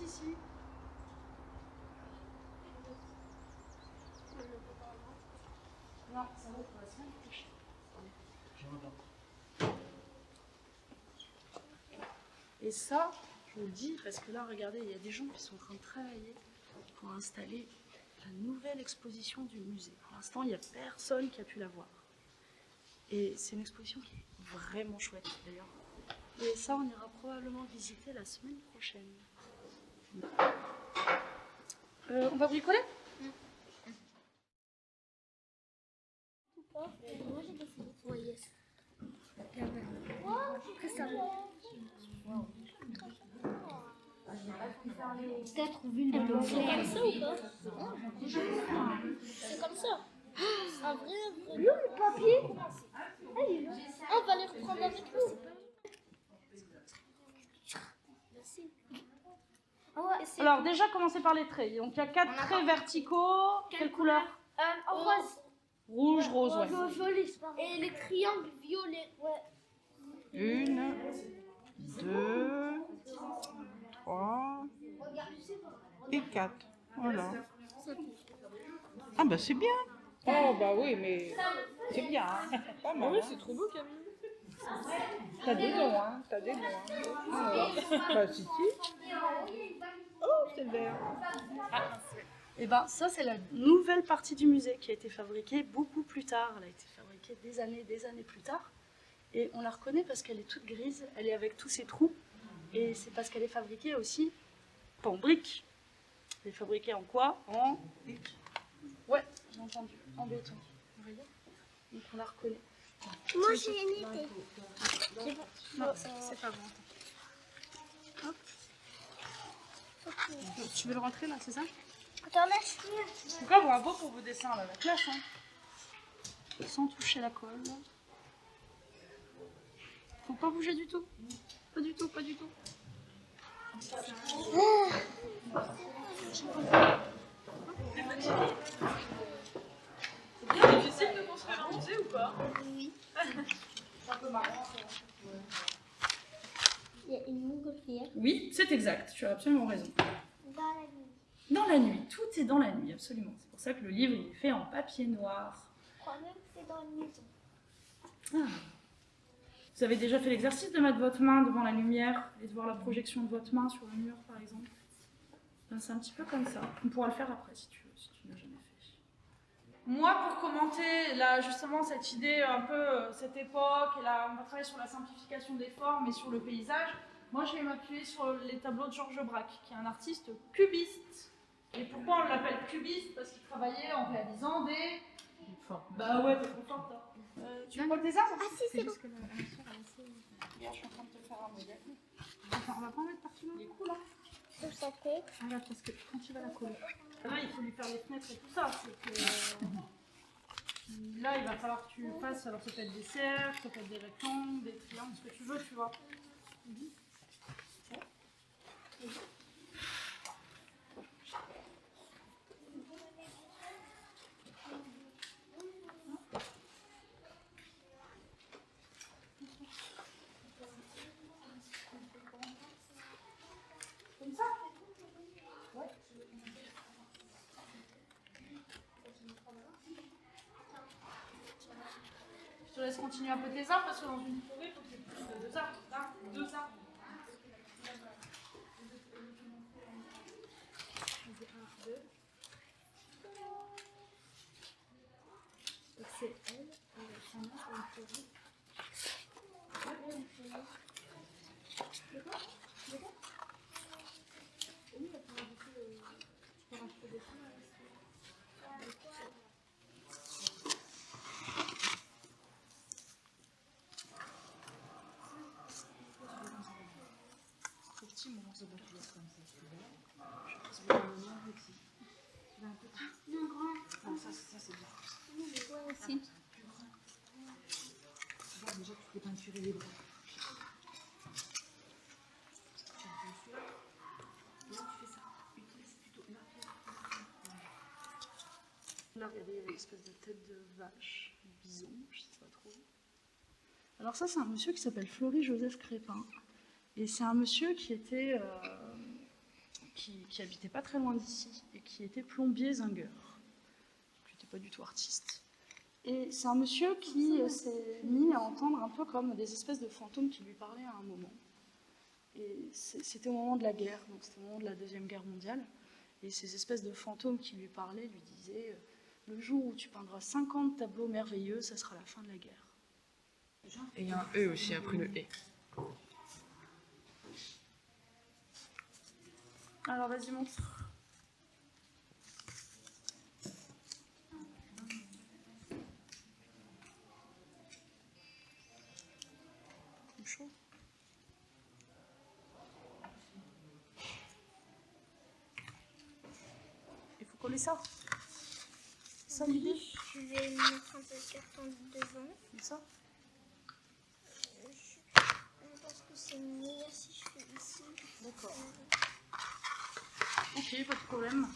ici. Non, ça va pour la semaine prochaine. Et ça, je vous le dis, parce que là, regardez, il y a des gens qui sont en train de travailler pour installer la nouvelle exposition du musée. Pour l'instant, il n'y a personne qui a pu la voir. Et c'est une exposition qui est vraiment chouette, d'ailleurs. Et ça, on ira probablement visiter la semaine prochaine. On va bricoler ? Moi j'ai décidé. Oui, yes. Peut-être vu le blanc. C'est comme ça ou pas? C'est comme ça. Un vrai. Là, le papier. On va les reprendre avec nous. Merci. Alors déjà, commencez par les traits. Donc il y a 4 traits verticaux. Quelle couleur? Rose. Rouge, rose, ouais. Joli. Et les triangles violets. Ouais. 1, 2, 3 et 4. Voilà. Ah bah c'est bien. Oh bah oui, mais c'est bien. Hein. Pas mal. Oui, c'est trop beau, Camille. T'as des noms, hein. T'as des noms. Hein. Bah si, si. Oh, c'est vert. Et ben ça, c'est la nouvelle partie du musée qui a été fabriquée beaucoup plus tard. Elle a été fabriquée des années plus tard. Et on la reconnaît parce qu'elle est toute grise, elle est avec tous ses trous. Et c'est parce qu'elle est fabriquée aussi, pas en briques. Elle est fabriquée en quoi? En... Ouais, j'ai entendu, en béton. Vous voyez? Donc on la reconnaît. Moi j'ai une idée. C'est bon. Non, c'est pas bon. Hop. Tu veux le rentrer là, c'est ça? Attends, laisse. En tout cas, bravo pour vos dessins là, la classe. Hein. Sans toucher la colle. Faut pas bouger du tout. Pas du tout, pas du tout. C'est difficile de construire un musée ou pas? Oui. C'est un peu marrant. Il y a une montgolfière. Oui, c'est exact, tu as absolument raison. Dans la nuit. Dans la nuit, tout est dans la nuit, absolument. C'est pour ça que le livre il est fait en papier noir. Je crois même que c'est dans une maison. Ah. Vous avez déjà fait l'exercice de mettre votre main devant la lumière et de voir la projection de votre main sur le mur, par exemple? Ben, c'est un petit peu comme ça. On pourra le faire après si tu veux, si tu ne l'as jamais fait. Moi, pour commenter là, justement cette idée, un peu cette époque, et là, on va travailler sur la simplification des formes et sur le paysage, moi je vais m'appuyer sur les tableaux de Georges Braque, qui est un artiste cubiste. Et pourquoi on l'appelle cubiste? Parce qu'il travaillait en réalisant des formes. Bah ouais, t'es trop forte. Hein. Tu vois le dessin? Ah si, c'est bon. Regarde, je suis en train de te faire un modèle. Enfin, on va pas en mettre partout là. Il est cool, hein? Je s'en fait. Regarde, parce que quand tu vas la coller. Là, il faut lui faire les fenêtres et tout ça. C'est que... Là, il va falloir que tu fasses. Alors, ça peut être des cercles, ça peut être des rectangles, des triangles, ce que tu veux, tu vois. Comme ça? Ouais. Je te laisse continuer un peu tes arbres parce que dans une forêt, il faut que tu aies plus de 2 arbres. Là, 2 arbres. C'est elle, avec sa main sur une forêt. Non, grand. Ah, ça c'est bien. Ouais, aussi. Regarde, déjà, tu peux peinturer les bras. Là, tu fais ça. Utilise plutôt là. Là, regardez, il y avait une espèce de tête de vache, de bison, je sais pas trop. Alors ça, c'est un monsieur qui s'appelle Fleury Joseph Crépin. Et c'est un monsieur qui qui habitait pas très loin d'ici et qui était plombier zingueur. Qui n'était pas du tout artiste. Et c'est un monsieur qui s'est mis à entendre un peu comme des espèces de fantômes qui lui parlaient à un moment. Et c'était au moment de la guerre, donc c'était au moment de la Deuxième Guerre mondiale. Et ces espèces de fantômes qui lui parlaient lui disaient « Le jour où tu peindras 50 tableaux merveilleux, ça sera la fin de la guerre. » Et il y a un E aussi après le E. Alors vas-y, montre. C'est chaud. Il faut coller ça. C'est ça l'idée? Je vais mettre un peu de carton devant. Comme ça. Je pense que c'est meilleur si je fais ici. D'accord. Ok, pas de problème.